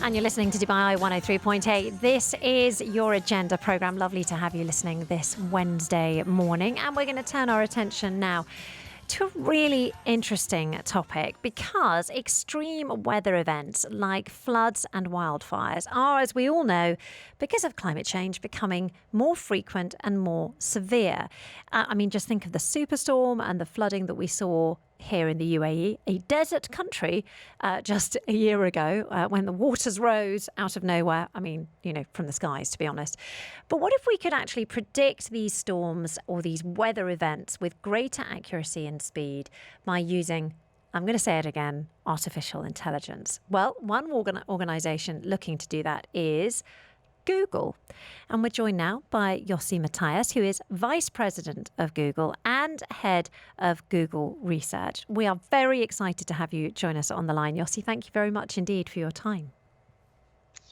And you're listening to Dubai 103.8. This is your Agenda programme. Lovely to have you listening this Wednesday morning. And we're going to turn our attention now to a really interesting topic, because extreme weather events like floods and wildfires are, as we all know, because of climate change, becoming more frequent and more severe. Just think of the superstorm and the flooding that we saw here in the UAE, a desert country, just a year ago, when the waters rose out of nowhere. From the skies, to be honest. But what if we could actually predict these storms or these weather events with greater accuracy and speed by using, I'm going to say it again, artificial intelligence? Well, one organisation looking to do that is Google. And we're joined now by Yossi Matias, who is Vice President of Google and Head of Google Research. We are very excited to have you join us on the line. Yossi, thank you very much indeed for your time.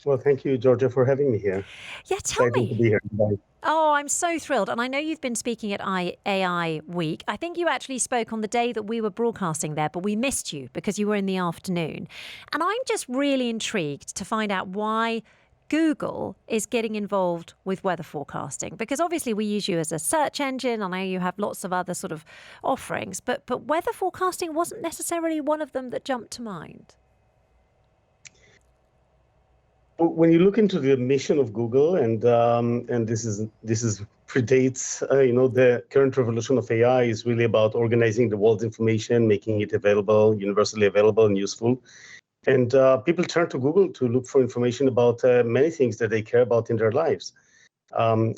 Well, thank you, Georgia, for having me here. Yeah, tell Exciting me. to be here. Bye. Oh, I'm so thrilled. And I know you've been speaking at AI Week. I think you actually spoke on the day that we were broadcasting there, but we missed you because you were in the afternoon. And I'm just really intrigued to find out why Google is getting involved with weather forecasting, because obviously we use you as a search engine. I know you have lots of other sort of offerings, but weather forecasting wasn't necessarily one of them that jumped to mind. When you look into the mission of Google, and this predates the current revolution of AI, is really about organizing the world's information, making it available, universally available and useful. And people turn to Google to look for information about many things that they care about in their lives.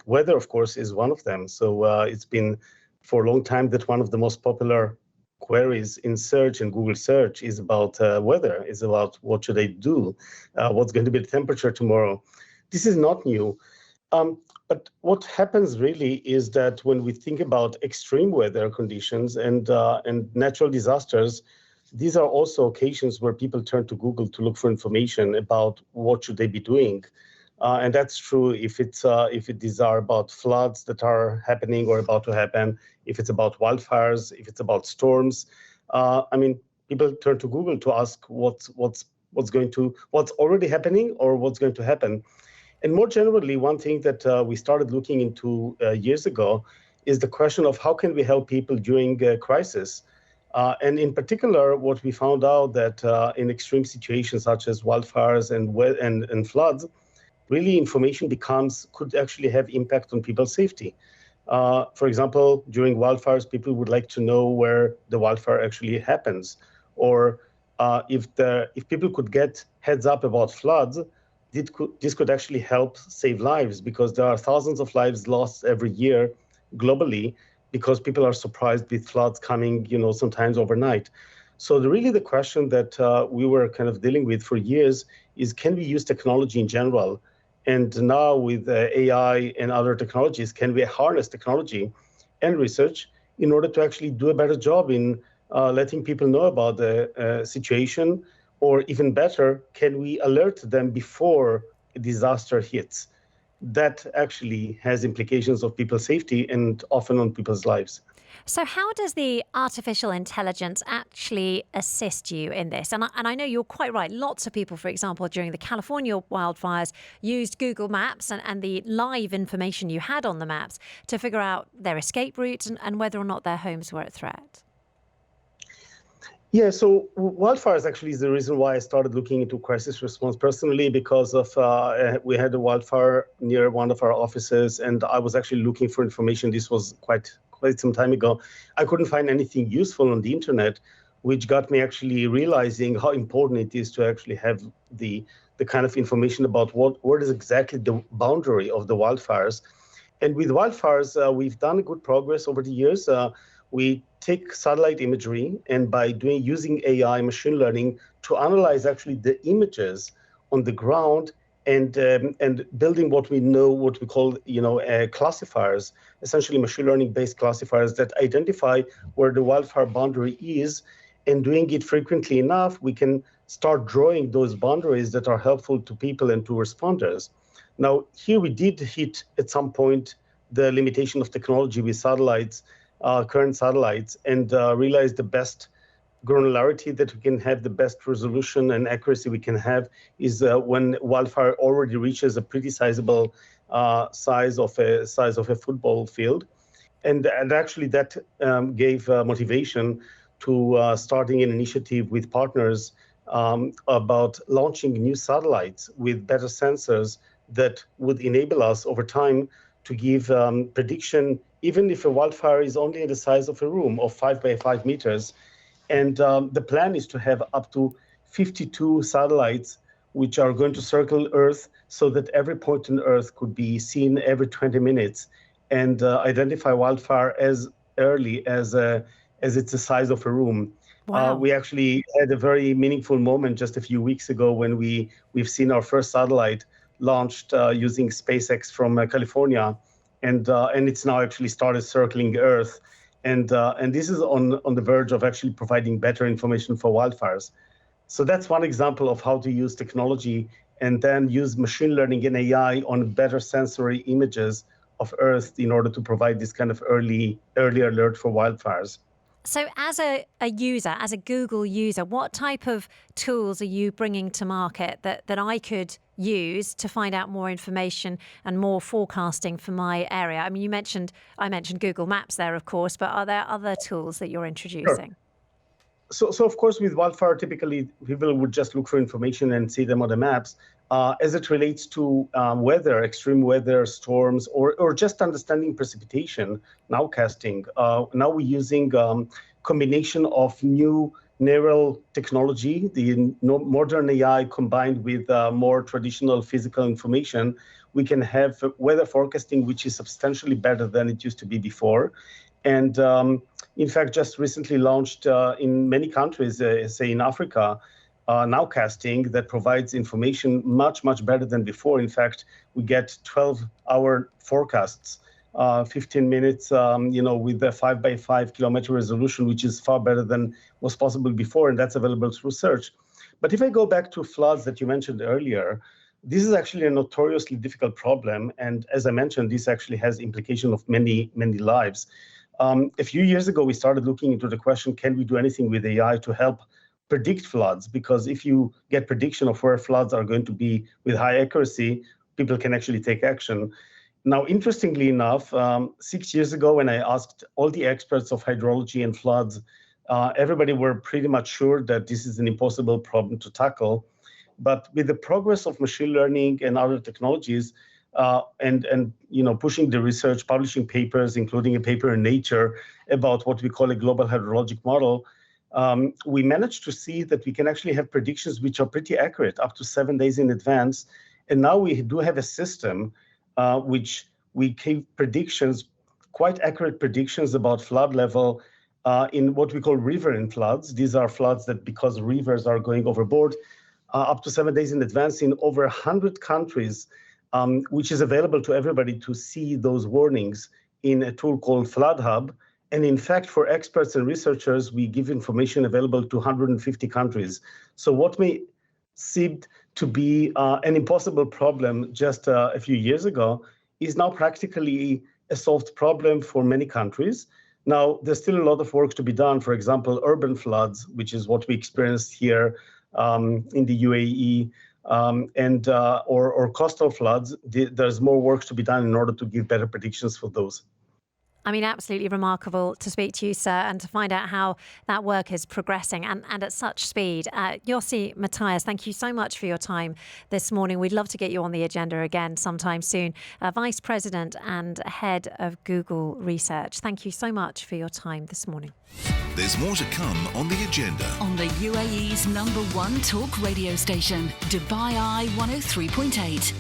Weather, of course, is one of them. So it's been for a long time that one of the most popular queries in search and Google search is about weather, is about what should I do, what's going to be the temperature tomorrow. This is not new. But what happens really is that when we think about extreme weather conditions and natural disasters, these are also occasions where people turn to Google to look for information about what should they be doing. And that's true if these are about floods that are happening or about to happen, if it's about wildfires, if it's about storms. People turn to Google to ask what's already happening or what's going to happen. And more generally, one thing that we started looking into years ago is the question of how can we help people during a crisis. And in particular, what we found out that in extreme situations such as wildfires and floods, really information could actually have impact on people's safety. For example, during wildfires, people would like to know where the wildfire actually happens, or if people could get heads up about floods, this could actually help save lives, because there are thousands of lives lost every year globally, because people are surprised with floods coming, sometimes overnight. So the question that we were kind of dealing with for years is, can we use technology in general? And now with AI and other technologies, can we harness technology and research in order to actually do a better job in letting people know about the situation? Or even better, can we alert them before a disaster hits? That actually has implications of people's safety and often on people's lives. So how does the artificial intelligence actually assist you in this? And I know you're quite right. Lots of people, for example, during the California wildfires, used Google Maps and the live information you had on the maps to figure out their escape routes and whether or not their homes were at threat. Yeah, so wildfires actually is the reason why I started looking into crisis response personally, because of we had a wildfire near one of our offices, and I was actually looking for information. This was quite some time ago. I couldn't find anything useful on the internet, which got me actually realizing how important it is to actually have the kind of information about what is exactly the boundary of the wildfires. And with wildfires, we've done good progress over the years. We take satellite imagery, and by using AI, machine learning, to analyze actually the images on the ground and building what we call classifiers, essentially machine learning based classifiers that identify where the wildfire boundary is, and doing it frequently enough, we can start drawing those boundaries that are helpful to people and to responders. Now, here we did hit at some point the limitation of technology with satellites, current satellites, and realized the best granularity that we can have, the best resolution and accuracy we can have, is when wildfire already reaches a pretty sizable size of a football field. And actually that gave motivation to starting an initiative with partners about launching new satellites with better sensors that would enable us over time to give prediction, even if a wildfire is only the size of a room of 5 by 5 meters. And the plan is to have up to 52 satellites which are going to circle Earth so that every point on Earth could be seen every 20 minutes and identify wildfire as early as it's the size of a room. Wow. We actually had a very meaningful moment just a few weeks ago when we've seen our first satellite launched using SpaceX from California, and it's now actually started circling Earth, and this is on the verge of actually providing better information for wildfires. So that's one example of how to use technology and then use machine learning and AI on better sensory images of Earth in order to provide this kind of early alert for wildfires. So as a user, as a Google user, what type of tools are you bringing to market that I could use to find out more information and more forecasting for my area? I mean, I mentioned Google Maps there, of course, but are there other tools that you're introducing? Sure. So of course, with wildfire, typically people would just look for information and see them on the maps. As it relates to weather, extreme weather, storms, or just understanding precipitation, nowcasting. Now we're using combination of new neural technology, the modern AI combined with more traditional physical information. We can have weather forecasting, which is substantially better than it used to be before. And in fact, just recently launched in many countries, say in Africa, nowcasting that provides information much, much better than before. In fact, we get 12-hour forecasts, 15 minutes, with a 5 by 5 kilometer resolution, which is far better than was possible before, and that's available through search. But if I go back to floods that you mentioned earlier, this is actually a notoriously difficult problem. And as I mentioned, this actually has implication of many, many lives. A few years ago, we started looking into the question, can we do anything with AI to help predict floods? Because if you get prediction of where floods are going to be with high accuracy, people can actually take action. Now, interestingly enough, 6 years ago, when I asked all the experts of hydrology and floods, everybody were pretty much sure that this is an impossible problem to tackle. But with the progress of machine learning and other technologies, and pushing the research, publishing papers, including a paper in Nature about what we call a global hydrologic model, we managed to see that we can actually have predictions which are pretty accurate, up to 7 days in advance. And now we do have a system which we give predictions, quite accurate predictions about flood level in what we call riverine floods. These are floods that, because rivers are going overboard, up to 7 days in advance in over 100 countries, which is available to everybody to see those warnings in a tool called Flood Hub. And in fact, for experts and researchers, we give information available to 150 countries. So what may seem to be an impossible problem just a few years ago is now practically a solved problem for many countries. Now, there's still a lot of work to be done. For example, urban floods, which is what we experienced here in the UAE, or coastal floods. There's more work to be done in order to give better predictions for those. I mean, absolutely remarkable to speak to you, sir, and to find out how that work is progressing and at such speed. Yossi Matias, thank you so much for your time this morning. We'd love to get you on the agenda again sometime soon. Vice President and Head of Google Research, thank you so much for your time this morning. There's more to come on the agenda. On the UAE's #1 talk radio station, Dubai Eye 103.8.